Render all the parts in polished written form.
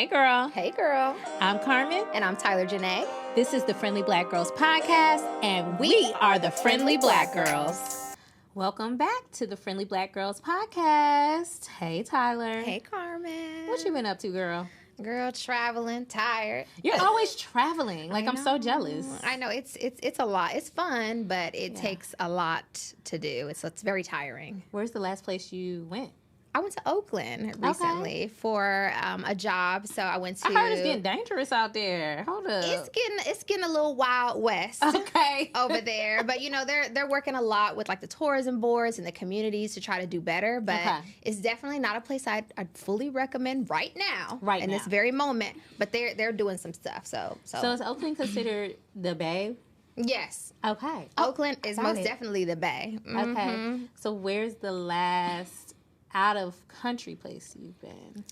Hey, girl. Hey, girl. I'm Carmen. And I'm Tyler Janae. This is the Friendly Black Girls podcast, and we are the Friendly Black Girls. Welcome back to the Friendly Black Girls podcast. Hey, Tyler. Hey, Carmen. What you been up to, girl? Girl, traveling, tired. You're always traveling. Like, I'm so jealous. I know. It's a lot. It's fun, but it takes a lot to do. It's very tiring. Where's the last place you went? I went to Oakland recently for a job. So I went to. I heard it's getting dangerous out there. Hold up. It's getting a little wild west. Okay. Over there, but you know they're working a lot with like the tourism boards and the communities to try to do better. But it's definitely not a place I'd fully recommend right now, in this very moment. But they're doing some stuff. So is Oakland considered the Bay? Yes. Okay. Oakland is most definitely the Bay. Mm-hmm. Okay. So where's the last out of country place you've been?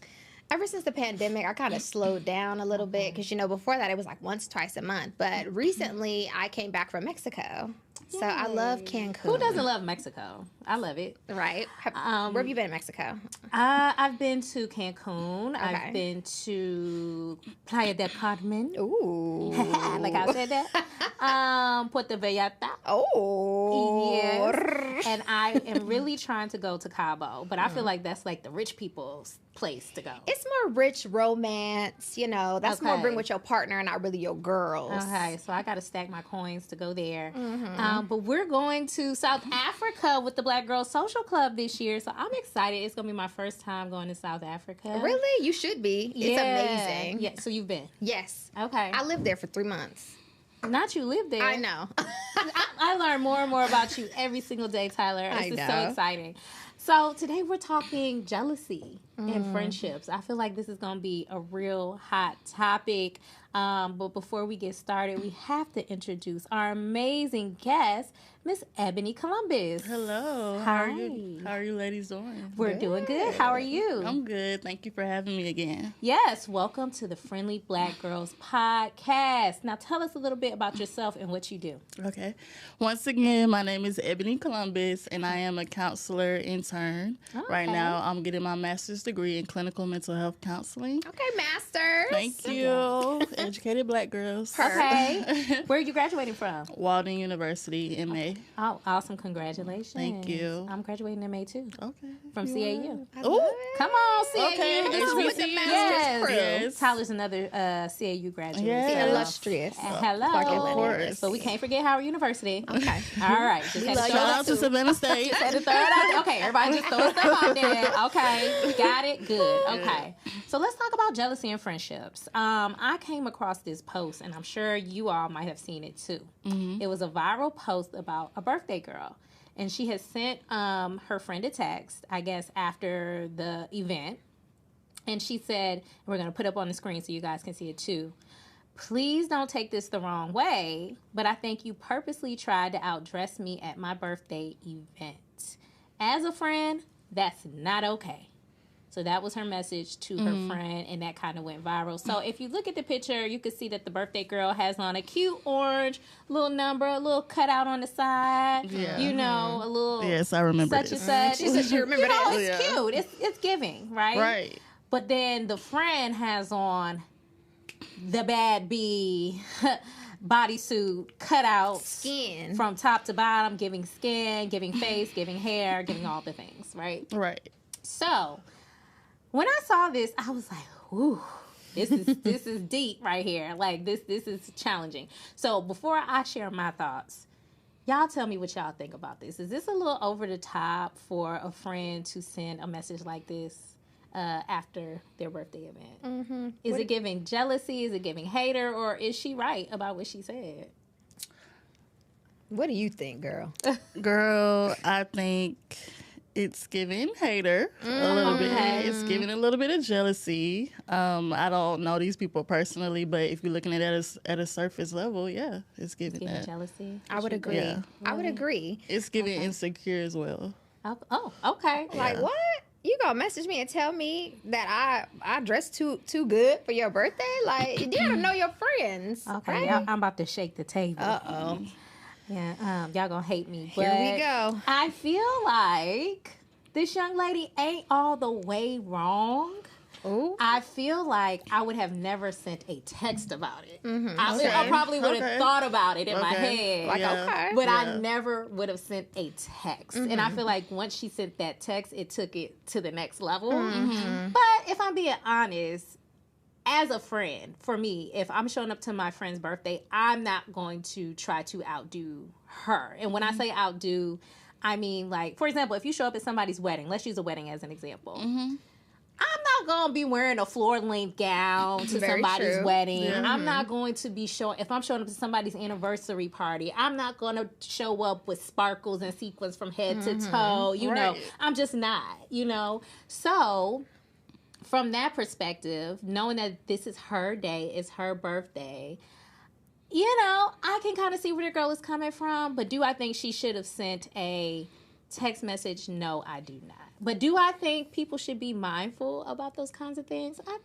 Ever since the pandemic, I kind of slowed down a little bit because, before that it was like once, twice a month. But recently I came back from Mexico. Yay. So I love Cancun. Who doesn't love Mexico? I love it. Right. Where have you been in Mexico? I've been to Cancun. Okay. I've been to Playa del Carmen. Ooh. Like I said that. Puerto Vallarta. Oh. Yes. And I am really trying to go to Cabo, but I feel like that's like the rich people's place to go. It's more rich romance, That's more bring with your partner and not really your girls. Okay, so I got to stack my coins to go there. Mm-hmm. But we're going to South Africa with the Black Girls Social Club this year, so I'm excited. It's going to be my first time going to South Africa. Really? You should be. It's amazing. Yeah, so you've been? Yes. Okay. I lived there for 3 months. Not you live there. I know. I learn more and more about you every single day, Tyler. This is so exciting. So today we're talking jealousy in friendships. I feel like this is going to be a real hot topic. But before we get started, we have to introduce our amazing guest, Miss Ebony Columbus. Hello. Hi. How are you ladies doing? We're doing good. How are you? I'm good. Thank you for having me again. Yes. Welcome to the Friendly Black Girls podcast. Now tell us a little bit about yourself and what you do. Okay. Once again, my name is Ebony Columbus, and I am a counselor intern. Okay. Right now, I'm getting my master's degree in clinical mental health counseling. Okay, masters. Thank you. Educated Black girls. Okay. Where are you graduating from? Walden University in May. Oh, awesome. Congratulations. Thank you. I'm graduating in May, too. Okay. From CAU. Oh, come on, CAU. Okay. With the master's crew. Yes. Tyler's another CAU graduate. Yes. The illustrious. Hello. Of course. But we can't forget Howard University. Okay. All right. Just Shout out to Savannah State. Okay, everybody just throw stuff out there. Okay. Got it. Good. Okay. So let's talk about jealousy in friendships. I came across this post, and I'm sure you all might have seen it too. Mm-hmm. It was a viral post about a birthday girl. And she had sent her friend a text, I guess, after the event. And she said, we're going to put up on the screen so you guys can see it too. Please don't take this the wrong way, but I think you purposely tried to outdress me at my birthday event. As a friend, that's not okay. So that was her message to her friend, and that kind of went viral. So if you look at the picture, you can see that the birthday girl has on a cute orange little number, a little cutout on the side. Yeah. A little yes, I remember such this. and such. She said she remembered it. It's cute. It's giving, right? Right. But then the friend has on the bad bee bodysuit cutout Skin. from top to bottom, giving skin, giving face, giving hair, giving all the things, right? Right. So when I saw this, I was like, ooh, this is deep right here. Like this is challenging. So before I share my thoughts, y'all tell me what y'all think about this. Is this a little over the top for a friend to send a message like this after their birthday event? Mm-hmm. Is it giving jealousy? Is it giving hater? Or is she right about what she said? What do you think, girl? Girl, I think it's giving hater a little bit. It's giving a little bit of jealousy. I don't know these people personally, but if you're looking at it at a surface level, yeah, it's giving that. Jealousy. I would agree. Yeah. I would agree. It's giving insecure as well. Oh, okay. Like, what? You gonna message me and tell me that I dressed too good for your birthday? Like, you gotta know your friends. Okay, right? I'm about to shake the table. Uh-oh. Yeah, y'all gonna hate me. But Here we go. I feel like this young lady ain't all the way wrong. Ooh. I feel like I would have never sent a text about it. I probably would have thought about it in my head. Like, okay. But I never would have sent a text. And I feel like once she sent that text, it took it to the next level. But if I'm being honest, as a friend, for me, if I'm showing up to my friend's birthday, I'm not going to try to outdo her. And when I say outdo, I mean, like, for example, if you show up at somebody's wedding, let's use a wedding as an example. I'm not going to be wearing a floor-length gown to somebody's wedding. Yeah. I'm not going to be if I'm showing up to somebody's anniversary party, I'm not going to show up with sparkles and sequins from head to toe. You know, I'm just not, you know. So, from that perspective, knowing that this is her day, it's her birthday, you know, I can kind of see where the girl is coming from. But do I think she should have sent a text message? No, I do not. But do I think people should be mindful about those kinds of things? I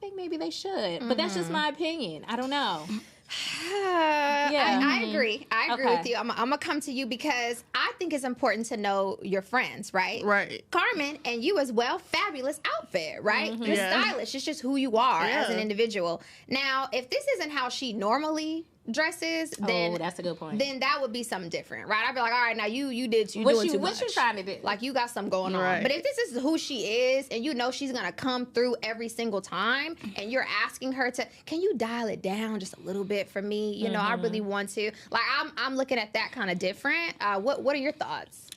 think maybe they should. But that's just my opinion. I don't know. I agree. I agree with you. I'm going to come to you because I think it's important to know your friends, right? Right. Carmen, and you as well, fabulous outfit, right? You're stylish. It's just who you are as an individual. Now, if this isn't how she normally dresses, then that's a good point. Then that would be something different, right? I'd be like, all right, now you doing too much. What you trying to do? Like, you got something going on. But if this is who she is, and you know she's gonna come through every single time, and you're asking her to, can you dial it down just a little bit for me? You know, I really want to. Like, I'm looking at that kind of different. What are your thoughts?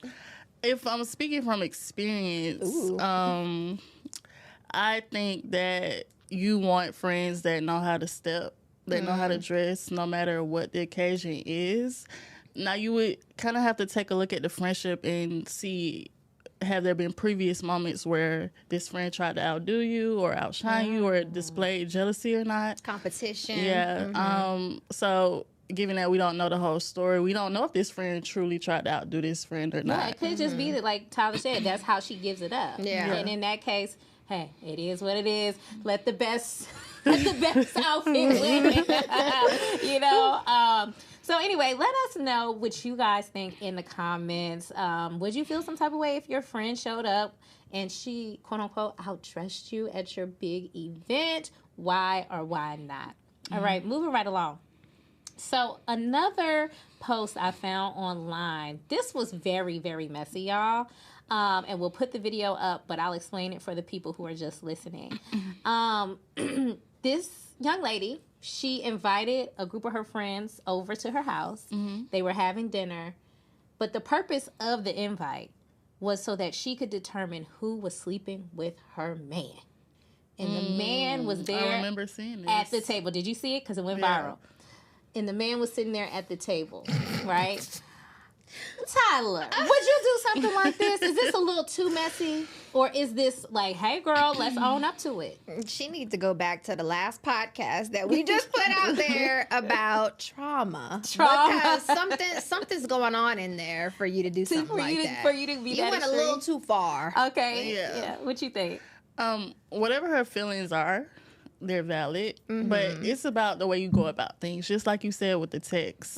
If I'm speaking from experience, I think that you want friends that know how to step. They know how to dress no matter what the occasion is. Now, you would kind of have to take a look at the friendship and see, have there been previous moments where this friend tried to outdo you or outshine you or display jealousy or not? Competition. Yeah. So, given that we don't know the whole story, we don't know if this friend truly tried to outdo this friend or not. Yeah, it could just be that, like Tyler said, that's how she gives it up. Yeah. And in that case, hey, it is what it is. Let the best outfit win. You know? So anyway, let us know what you guys think in the comments. Would you feel some type of way if your friend showed up and she, quote unquote, outdressed you at your big event? Why or why not? All right, moving right along. So another post I found online, this was very, very messy, y'all. And we'll put the video up, but I'll explain it for the people who are just listening. This young lady, she invited a group of her friends over to her house. They were having dinner. But the purpose of the invite was so that she could determine who was sleeping with her man. And the man was there I remember seeing this. at the table. Did you see it? Because it went viral. And the man was sitting there at the table, right? Tyler, would you do something like this? Is this a little too messy? Or is this like, hey, girl, let's own up to it? She needs to go back to the last podcast that we just put out there about trauma. Because something's going on in there for you to do something like that. For you to be that You went a little too far. Okay. Yeah. What you think? Whatever her feelings are, they're valid, but it's about the way you go about things. Just like you said with the text,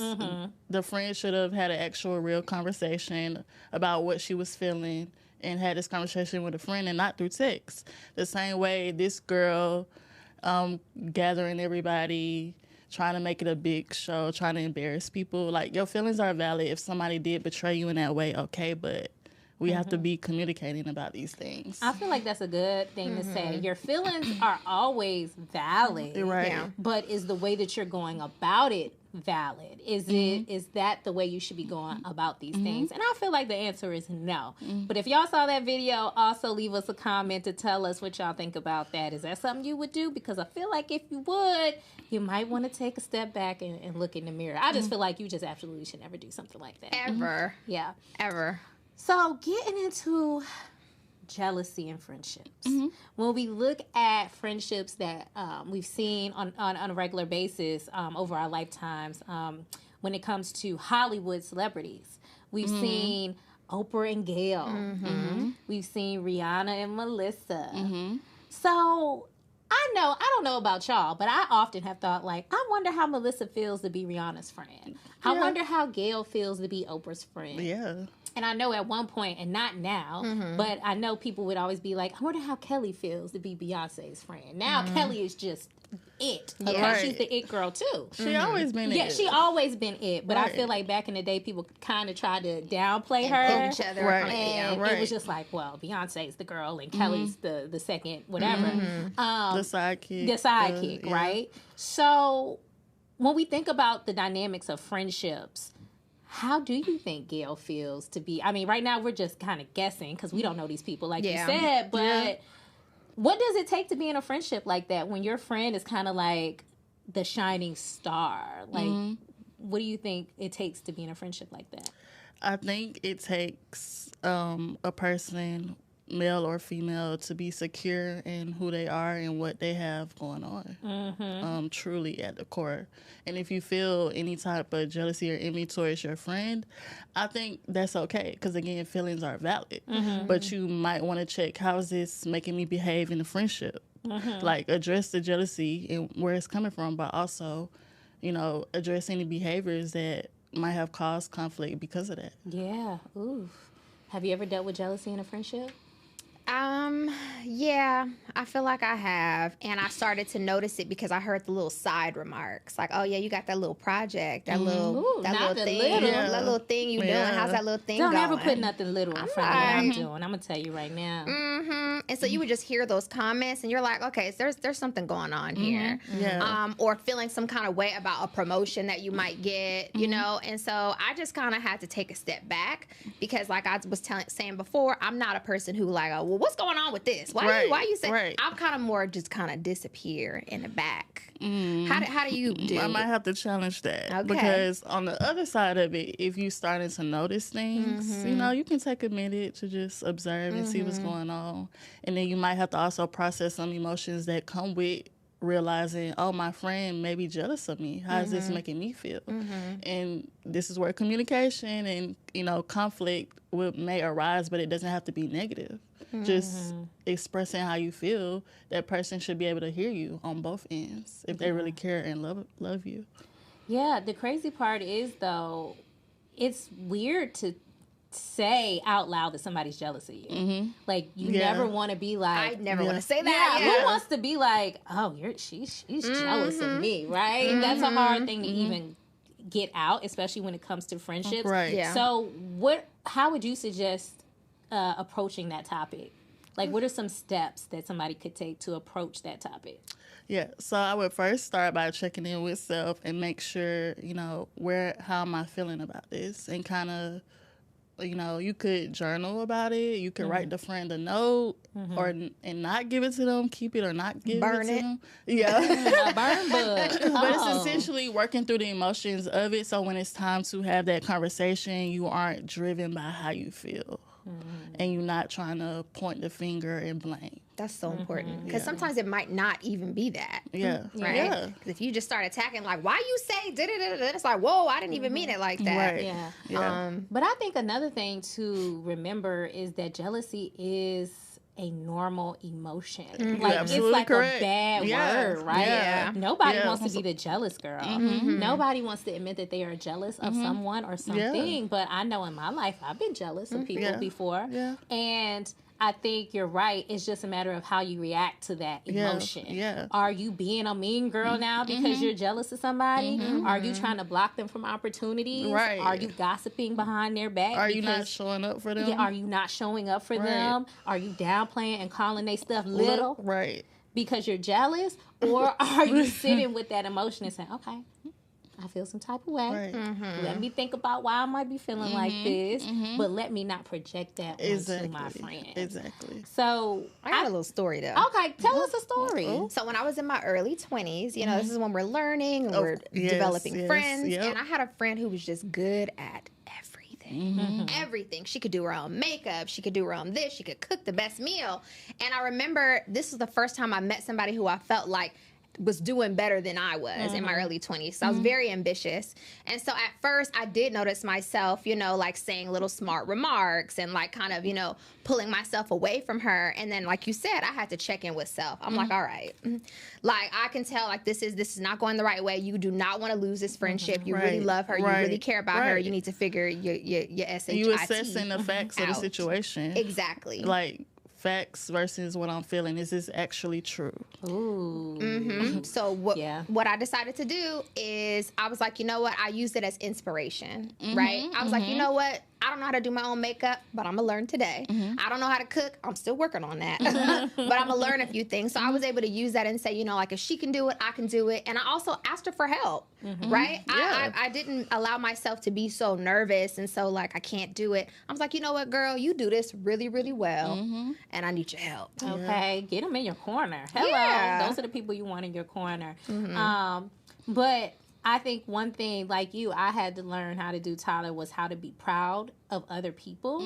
the friend should have had an actual real conversation about what she was feeling and had this conversation with a friend and not through text. The same way this girl gathering everybody, trying to make it a big show, trying to embarrass people. Like, your feelings are valid. If somebody did betray you in that way, okay, but we have to be communicating about these things. I feel like that's a good thing to say. Your feelings are always valid. Right. Yeah. But is the way that you're going about it valid? Is that the way you should be going about these things? And I feel like the answer is no. But if y'all saw that video, also leave us a comment to tell us what y'all think about that. Is that something you would do? Because I feel like if you would, you might want to take a step back and look in the mirror. I just feel like you just absolutely should never do something like that. Ever. Yeah. Ever. So getting into jealousy in friendships. When we look at friendships that we've seen on a regular basis over our lifetimes, when it comes to Hollywood celebrities, we've seen Oprah and Gail. We've seen Rihanna and Melissa. So I don't know about y'all, but I often have thought, like, I wonder how Melissa feels to be Rihanna's friend. I wonder how Gail feels to be Oprah's friend. Yeah. And I know at one point, and not now, but I know people would always be like, I wonder how Kelly feels to be Beyonce's friend. Now Kelly is just it. Okay, right. She's the it girl too. She always been it. Yeah, she always been it. But I feel like back in the day, people kind of tried to downplay her. Each other. And it was just like, well, Beyonce's the girl and Kelly's the second, whatever. The sidekick. The sidekick, right? So when we think about the dynamics of friendships, how do you think Gail feels to be? I mean, right now we're just kind of guessing because we don't know these people, like you said. But what does it take to be in a friendship like that when your friend is kind of like the shining star? Like, what do you think it takes to be in a friendship like that? I think it takes a person, male or female, to be secure in who they are and what they have going on, truly at the core. And if you feel any type of jealousy or envy towards your friend, I think that's okay, because again, feelings are valid. But you might want to check, how is this making me behave in the friendship? Like, address the jealousy and where it's coming from, but also, you know, address any behaviors that might have caused conflict because of that. Yeah. Ooh. Have you ever dealt with jealousy in a friendship? Yeah, I feel like I have. And I started to notice it because I heard the little side remarks. Like, oh yeah, you got that little project, that little thing. That little thing you doing. How's that little thing going? Don't ever put nothing little in front of what I'm doing. I'm gonna tell you right now. And so you would just hear those comments and you're like, okay, so there's something going on here. Or feeling some kind of way about a promotion that you might get, you know? And so I just kind of had to take a step back because, like I was saying before, I'm not a person who like, well, what's going on with this? Why you say? I'm kind of more just kind of disappear in the back. How do you do? I might have to challenge that because on the other side of it, if you starting to notice things, you know, you can take a minute to just observe and see what's going on, and then you might have to also process some emotions that come with realizing, oh, my friend may be jealous of me. How is this making me feel? And this is where communication and, you know, conflict may arise, but it doesn't have to be negative. Just expressing how you feel, that person should be able to hear you on both ends if they really care and love you. Yeah, the crazy part is, though, it's weird to say out loud that somebody's jealous of you. Like, you never want to be like... I never want to say that. Yeah, who wants to be like, oh, she's jealous of me, right? That's a hard thing to even get out, especially when it comes to friendships. Right. Yeah. So how would you suggest approaching that topic? Like, what are some steps that somebody could take to approach that topic? Yeah, so I would first start by checking in with self and make sure, you know, how am I feeling about this? And kind of, you know, you could journal about it. You could write the friend a note and not give it to them, keep it or not give it to them. Yeah. A burn book. But it's essentially working through the emotions of it, so when it's time to have that conversation, you aren't driven by how you feel. And you're not trying to point the finger and blame. That's so important, because sometimes it might not even be that. Yeah. Right? Yeah. Because if you just start attacking, like, why you say da-da-da-da, it's like, whoa, I didn't even mean it like that. Right. Yeah. But I think another thing to remember is that jealousy is a normal emotion. Like, it's like correct. A bad word, right? Yeah. Nobody wants to be the jealous girl. Nobody wants to admit that they are jealous of someone or something. But I know in my life I've been jealous of people before. Yeah. And I think you're right. It's just a matter of how you react to that emotion. Yeah. Are you being a mean girl now because you're jealous of somebody? Are you trying to block them from opportunities? Right. Are you gossiping behind their back? Are you not showing up for them? Yeah, are you not showing up for them? Are you downplaying and calling they stuff little? Right. Because you're jealous? Or are you sitting with that emotion and saying, okay, I feel some type of way. Right. Let me think about why I might be feeling like this, but let me not project that onto my friend. Exactly. So I got a little story though. Okay, tell us a story. So when I was in my early 20s, you know, this is when we're learning and we're developing friends, and I had a friend who was just good at everything. Everything. She could do her own makeup. She could do her own this. She could cook the best meal. And I remember this was the first time I met somebody who I felt like was doing better than I was in my early 20s. So I was very ambitious. And so at first I did notice myself, you know, like saying little smart remarks and like kind of, you know, pulling myself away from her. And then like you said, I had to check in with self. I'm like, all right, like I can tell like this is not going the right way. You do not want to lose this friendship. You really love her. You really care about her. You need to figure your SHIT. You assessing the facts of the situation. Exactly. Like, facts versus what I'm feeling. Is this actually true? Ooh. So what I decided to do is I was like, you know what? I used it as inspiration, right? I was like, you know what? I don't know how to do my own makeup, but I'm going to learn today. I don't know how to cook. I'm still working on that. But I'm going to learn a few things. So I was able to use that and say, you know, like if she can do it, I can do it. And I also asked her for help, right? Yeah. I didn't allow myself to be so nervous and so like I can't do it. I was like, you know what, girl? You do this really, really well. And I need your help. Okay. Get them in your corner. Hello. Yeah. Those are the people you want in your corner. But I think one thing, like you, I had to learn how to do, Tyler, was how to be proud of other people.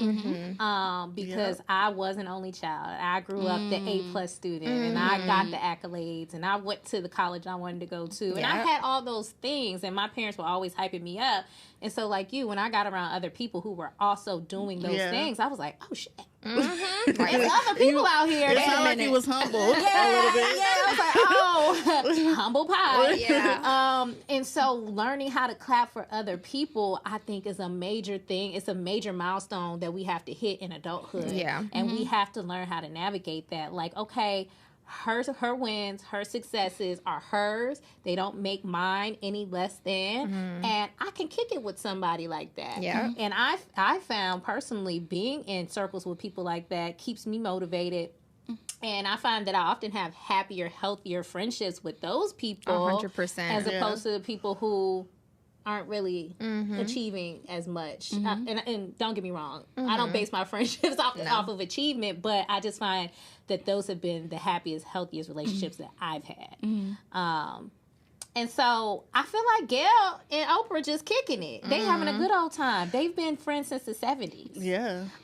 Because I was an only child. I grew up the A+ student, and I got the accolades, and I went to the college I wanted to go to, and I had all those things, and my parents were always hyping me up. And so, like you, when I got around other people who were also doing those things, I was like, oh, shit. There's other people out here. It sounded like he was humble a little bit. I was like, oh, humble pie. And so learning how to clap for other people, I think, is a major thing. It's a major milestone that we have to hit in adulthood. And we have to learn how to navigate that. Like, okay, her wins, her successes are hers. They don't make mine any less than. And I can kick it with somebody like that. And I found personally being in circles with people like that keeps me motivated. And I find that I often have happier, healthier friendships with those people 100%. as opposed to the people who aren't really achieving as much. And don't get me wrong, I don't base my friendships off of achievement, but I just find that those have been the happiest, healthiest relationships that I've had. And so I feel like Gail and Oprah just kicking it. They having a good old time. They've been friends since the 70s.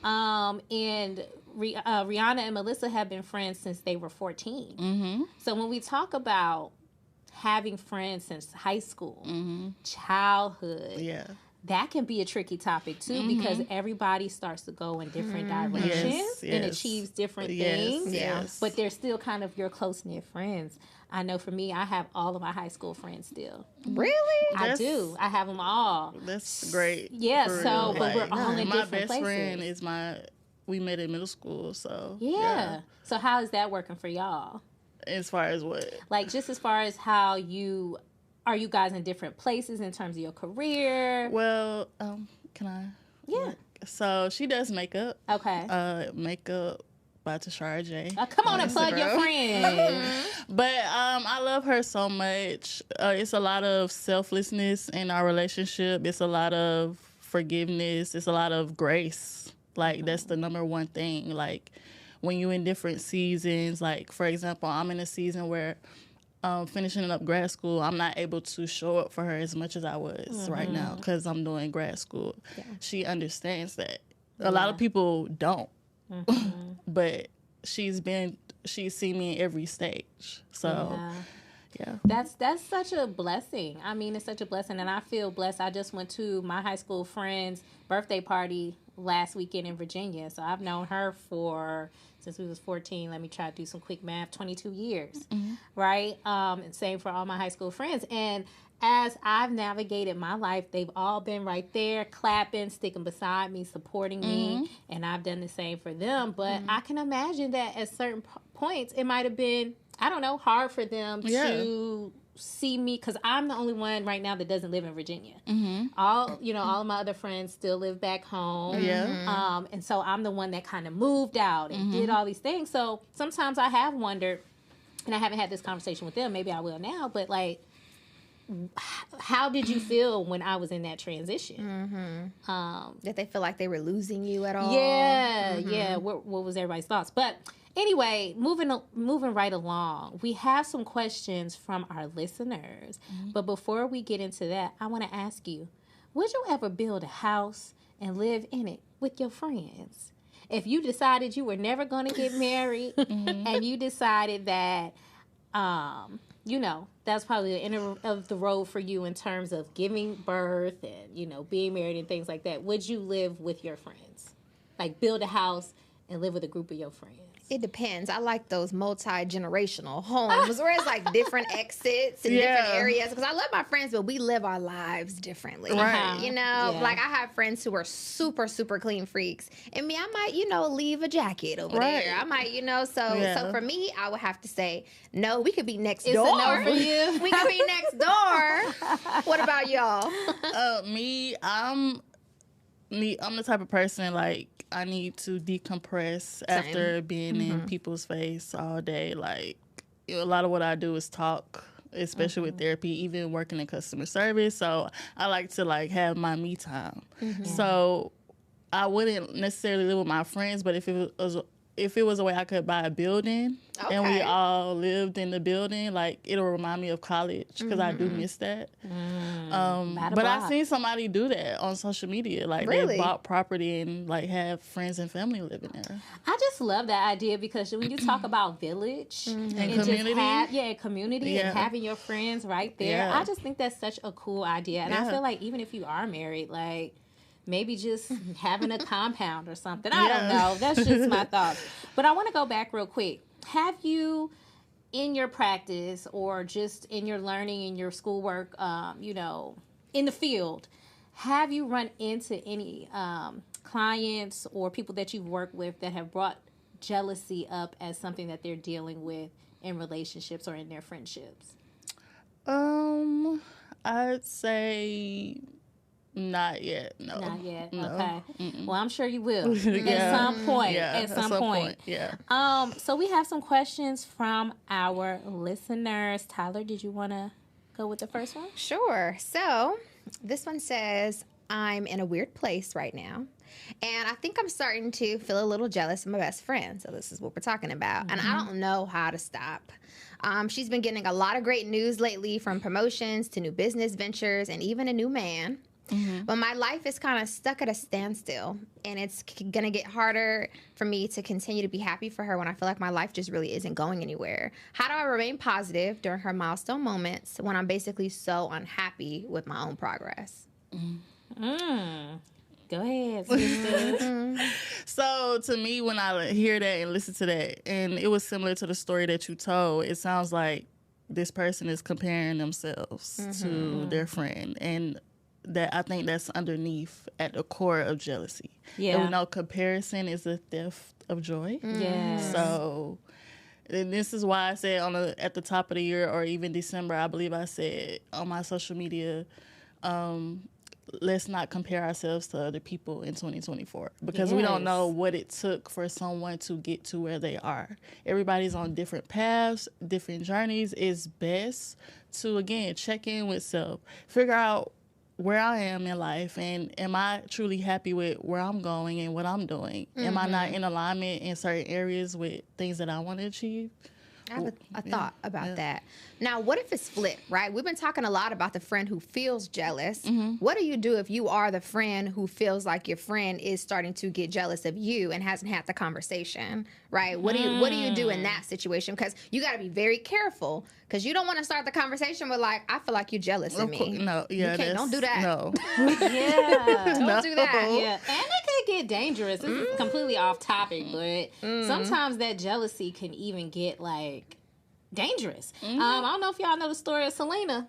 And Rihanna and Melissa have been friends since they were 14. So when we talk about having friends since high school, childhood, that can be a tricky topic too, because everybody starts to go in different directions and achieves different things. But they're still kind of your close-knit friends. I know for me, I have all of my high school friends still. Really? I do. I have them all. That's great. Yeah, so, but we're all in different places. My best friend is we met in middle school, so. So how is that working for y'all? As far as what? Like, just as far as how are you guys in different places in terms of your career? Well, can I? Yeah. So she does makeup. Okay. Makeup by Tashara J. Come on and plug your friend. But I love her so much. It's a lot of selflessness in our relationship. It's a lot of forgiveness. It's a lot of grace. Like, that's the number one thing. Like, when you're in different seasons, like, for example, I'm in a season where finishing up grad school, I'm not able to show up for her as much as I was right now because I'm doing grad school. She understands that. A lot of people don't. But she's seen me in every stage. So, yeah. That's such a blessing. I mean, it's such a blessing, and I feel blessed. I just went to my high school friend's birthday party last weekend in Virginia. So I've known her since we was 14. Let me try to do some quick math. 22 years, right? And same for all my high school friends. And as I've navigated my life, they've all been right there, clapping, sticking beside me, supporting me, and I've done the same for them. But I can imagine that at certain points, it might have been, I don't know, hard for them to see me, because I'm the only one right now that doesn't live in Virginia. All of my other friends still live back home. And so I'm the one that kind of moved out and did all these things. So sometimes I have wondered, and I haven't had this conversation with them, maybe I will now, but like, how did you feel when I was in that transition? Did they feel like they were losing you at all? Yeah. What was everybody's thoughts? But anyway, moving right along, we have some questions from our listeners. But before we get into that, I want to ask you, would you ever build a house and live in it with your friends? If you decided you were never going to get married and you decided that that's probably the end of the road for you in terms of giving birth and, being married and things like that. Would you live with your friends? Like build a house and live with a group of your friends? It depends. I like those multi-generational homes where it's like different exits in different areas. Because I love my friends, but we live our lives differently. Right. Like I have friends who are super, super clean freaks. And me, I might, leave a jacket over there. I might, so for me, I would have to say, no, we could be next door. It's a no for you. We could be next door. What about y'all? I'm the type of person, like, I need to decompress after being in people's face all day. Like, a lot of what I do is talk, especially with therapy, even working in customer service. So I like to, like, have my me time. So I wouldn't necessarily live with my friends, but if it was a way I could buy a building and we all lived in the building, like, it'll remind me of college because I do miss that. But I've seen somebody do that on social media. Like, they bought property and, like, have friends and family living there. I just love that idea because when you talk about village and community, community and having your friends right there, I just think that's such a cool idea. And I feel like even if you are married, like, maybe just having a compound or something. I don't know. That's just my thoughts. But I want to go back real quick. Have you, in your practice or just in your learning, in your schoolwork, in the field, have you run into any clients or people that you've worked with that have brought jealousy up as something that they're dealing with in relationships or in their friendships? I'd say... Not yet. No. Not yet. No. Okay. Well, I'm sure you will at some point. At some point. Yeah. So we have some questions from our listeners. Tyler, did you want to go with the first one? Sure. So this one says, I'm in a weird place right now, and I think I'm starting to feel a little jealous of my best friend. So this is what we're talking about, and I don't know how to stop. She's been getting a lot of great news lately, from promotions to new business ventures and even a new man. But my life is kind of stuck at a standstill, and it's going to get harder for me to continue to be happy for her when I feel like my life just really isn't going anywhere. How do I remain positive during her milestone moments when I'm basically so unhappy with my own progress? Go ahead, sister. So to me, when I hear that and listen to that, and it was similar to the story that you told, it sounds like this person is comparing themselves to their friend, and that I think that's underneath at the core of jealousy. Yeah. And we know comparison is a theft of joy. Yes. So, and this is why I said at the top of the year, or even December, I believe I said on my social media, let's not compare ourselves to other people in 2024, because we don't know what it took for someone to get to where they are. Everybody's on different paths, different journeys. It's best to, again, check in with self, figure out where I am in life, and am I truly happy with where I'm going and what I'm doing? Am I not in alignment in certain areas with things that I want to achieve? I have a thought about that. Now, what if it's flipped, right? We've been talking a lot about the friend who feels jealous. What do you do if you are the friend who feels like your friend is starting to get jealous of you and hasn't had the conversation, right? What do you do in that situation? Because you got to be very careful, because you don't want to start the conversation with, like, I feel like you're jealous of me. No, yeah, don't do that. No. Don't do that. Yeah, and it could get dangerous. This is completely off topic, but sometimes that jealousy can even get, like, dangerous. I don't know if y'all know the story of Selena.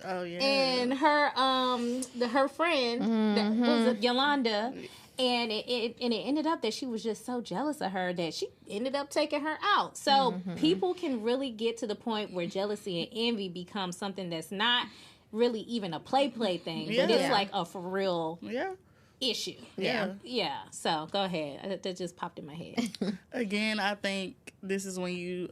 Oh yeah. And her friend that was Yolanda, and it ended up that she was just so jealous of her that she ended up taking her out. So people can really get to the point where jealousy and envy become something that's not really even a play thing, but it's like a for real issue. Yeah. So go ahead. That just popped in my head. Again, I think this is when you,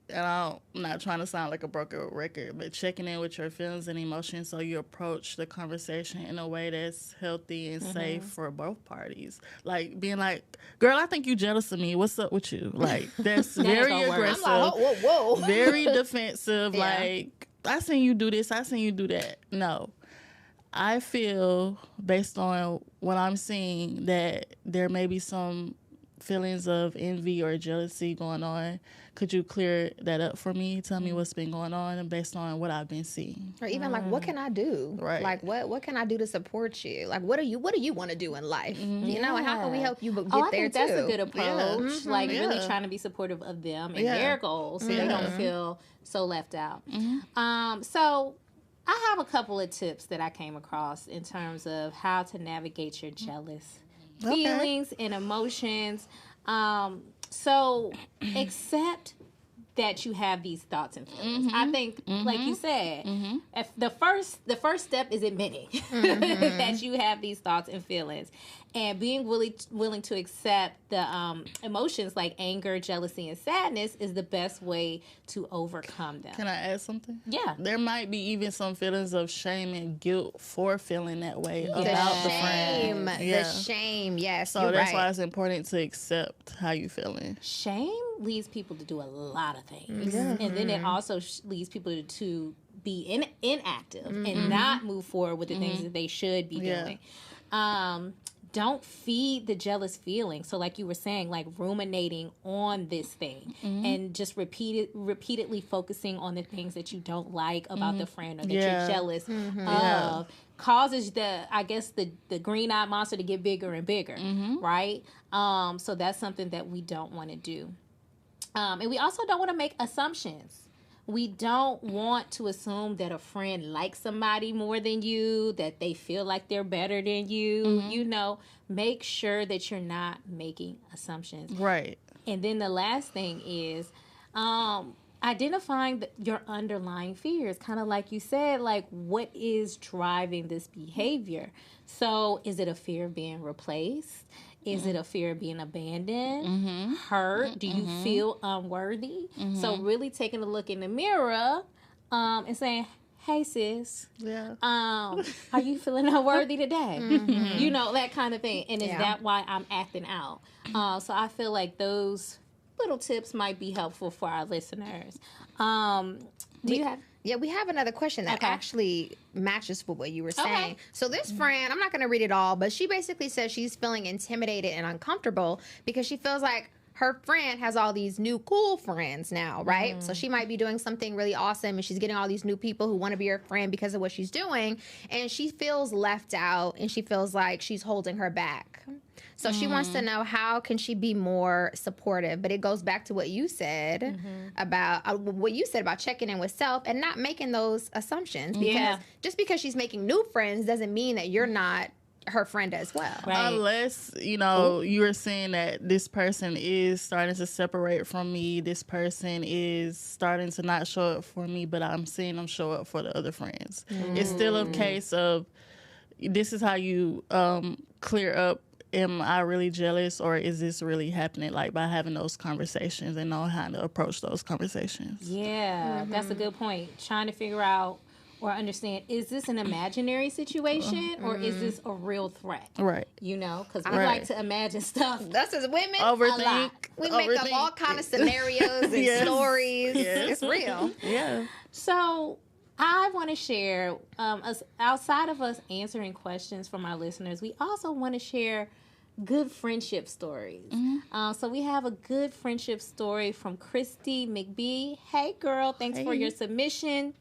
and I'm not trying to sound like a broken record, but checking in with your feelings and emotions so you approach the conversation in a way that's healthy and safe for both parties. Like, being like, girl, I think you jealous of me. What's up with you? Like, that's very aggressive. I'm like, whoa. Very defensive. Like, I seen you do this. I seen you do that. No. I feel, based on what I'm seeing, that there may be some feelings of envy or jealousy going on. Could you clear that up for me? Tell me what's been going on and based on what I've been seeing. Or even like, what can I do? Right. Like, what can I do to support you? Like, what do you want to do in life? You know, and how can we help you get there too? That's a good approach. Like really trying to be supportive of them and their goals, so they don't feel so left out. So I have a couple of tips that I came across in terms of how to navigate your jealous feelings and emotions. So accept that you have these thoughts and feelings. I think, like you said, if the first step is admitting that you have these thoughts and feelings, and being willing to accept the emotions like anger, jealousy, and sadness is the best way to overcome them. Can I add something? Yeah. There might be even some feelings of shame and guilt for feeling that way about the friend. The shame, yes. So that's why it's important to accept how you feeling. Shame leads people to do a lot of things. And then it also leads people to be inactive and not move forward with the things that they should be doing. Don't feed the jealous feeling. So like you were saying, like ruminating on this thing and just repeatedly focusing on the things that you don't like about the friend or that you're jealous of causes the green-eyed monster to get bigger and bigger, right? So that's something that we don't want to do. And we also don't want to make assumptions. We don't want to assume that a friend likes somebody more than you, that they feel like they're better than you. You know, make sure that you're not making assumptions. Right. And then the last thing is identifying your underlying fears. Kind of like you said, like what is driving this behavior? So is it a fear of being replaced? Is it a fear of being abandoned, hurt? Do you feel unworthy? So really taking a look in the mirror and saying, hey, sis, are you feeling unworthy today? You know, that kind of thing. And is that why I'm acting out? So I feel like those little tips might be helpful for our listeners. Do you have... Yeah, we have another question that actually matches with what you were saying. So this friend, I'm not going to read it all, but she basically says she's feeling intimidated and uncomfortable because she feels like her friend has all these new cool friends now, right? So she might be doing something really awesome and she's getting all these new people who want to be her friend because of what she's doing. And she feels left out and she feels like she's holding her back. So she wants to know how can she be more supportive, but it goes back to what you said about checking in with self and not making those assumptions because just because she's making new friends doesn't mean that you're not her friend as well. Right. Unless, you know, you're saying that this person is starting to separate from me, this person is starting to not show up for me, but I'm seeing them show up for the other friends. It's still a case of this is how you clear up, am I really jealous or is this really happening? Like by having those conversations and knowing how to approach those conversations. Yeah, that's a good point. Trying to figure out or understand, is this an imaginary situation or is this a real threat? Right. You know, because we like to imagine stuff. That's as women. Overthink. We make up all kind of scenarios and stories. It's real. Yeah. So I want to share, outside of us answering questions from our listeners, we also want to share good friendship stories. So we have a good friendship story from Christy McBee. Hey, girl, thanks for your submission.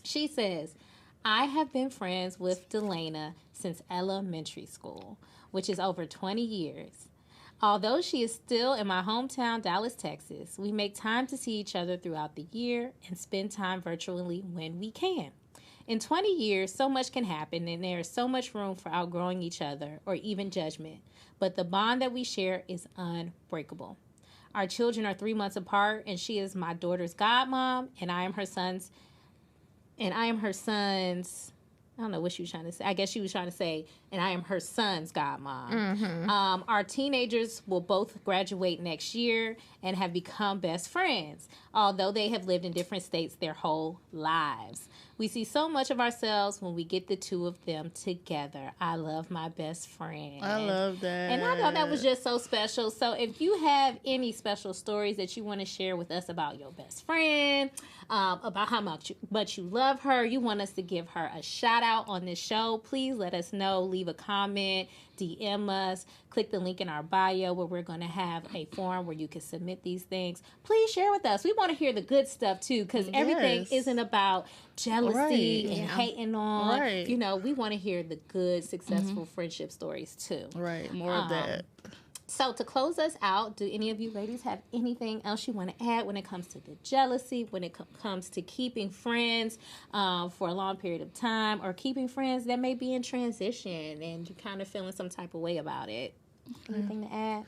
She says, I have been friends with Delana since elementary school, which is over 20 years. Although she is still in my hometown, Dallas, Texas, we make time to see each other throughout the year and spend time virtually when we can. In 20 years, so much can happen, and there is so much room for outgrowing each other or even judgment. But the bond that we share is unbreakable. Our children are 3 months apart, and she is my daughter's godmom, and I am her son's. I don't know what she was trying to say. I guess she was trying to say, and I am her son's godmom. Our teenagers will both graduate next year and have become best friends, although they have lived in different states their whole lives. We see so much of ourselves when we get the two of them together. I love my best friend. I love that. And I thought that was just so special. So if you have any special stories that you want to share with us about your best friend, about how much you love her, you want us to give her a shout out out on this show, please let us know. Leave a comment, DM us, click the link in our bio where we're going to have a form where you can submit these things. Please share with us. We want to hear the good stuff too, because everything isn't about jealousy and hating on. Right. You know, we want to hear the good, successful friendship stories too. Right, more of that. So to close us out, do any of you ladies have anything else you want to add when it comes to the jealousy, when it comes to keeping friends for a long period of time, or keeping friends that may be in transition and you're kind of feeling some type of way about it? Anything to add?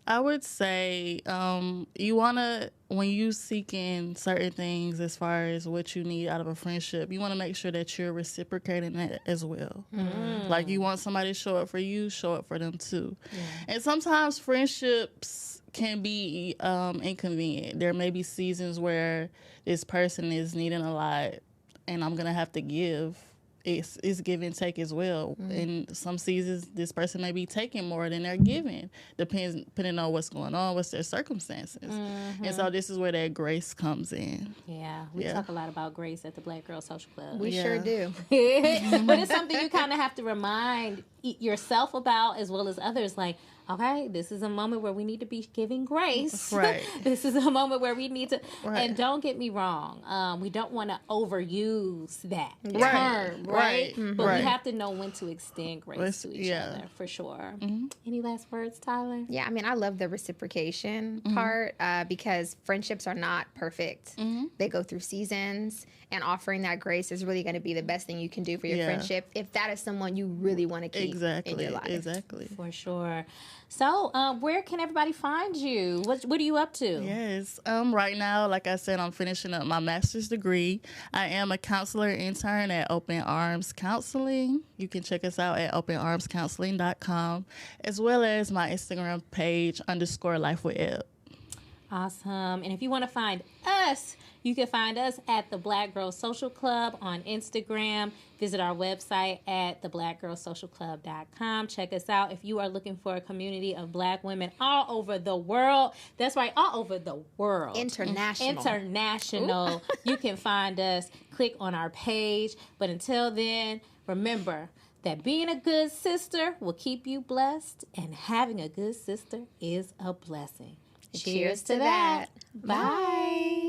I would say you want to, when you seeking certain things as far as what you need out of a friendship, you want to make sure that you're reciprocating that as well. Like you want somebody to show up for you, show up for them too. And sometimes friendships can be inconvenient. There may be seasons where this person is needing a lot and I'm going to have to give. It's give and take as well. In some seasons, this person may be taking more than they're giving, depending on what's going on, what's their circumstances. And so this is where that grace comes in. Yeah, we talk a lot about grace at the Black Girl Social Club. We sure do. But it's something you kind of have to remind yourself about as well as others. Like, okay, this is a moment where we need to be giving grace. Right. This is a moment where we need to, and don't get me wrong, we don't want to overuse that term, right? But we have to know when to extend grace to each other, for sure. Any last words, Tyler? Yeah, I mean, I love the reciprocation part because friendships are not perfect. They go through seasons, and offering that grace is really going to be the best thing you can do for your friendship if that is someone you really want to keep in your life. Exactly. For sure. So, where can everybody find you? What are you up to? Yes. Right now, like I said, I'm finishing up my master's degree. I am a counselor intern at Open Arms Counseling. You can check us out at openarmscounseling.com, as well as my Instagram page _Life with Eb. Awesome. And if you want to find us, you can find us at the Black Girl Social Club on Instagram. Visit our website at theblackgirlsocialclub.com. Check us out if you are looking for a community of Black women all over the world. That's right, all over the world. International. You can find us. Click on our page. But until then, remember that being a good sister will keep you blessed, and having a good sister is a blessing. Cheers to that. Bye.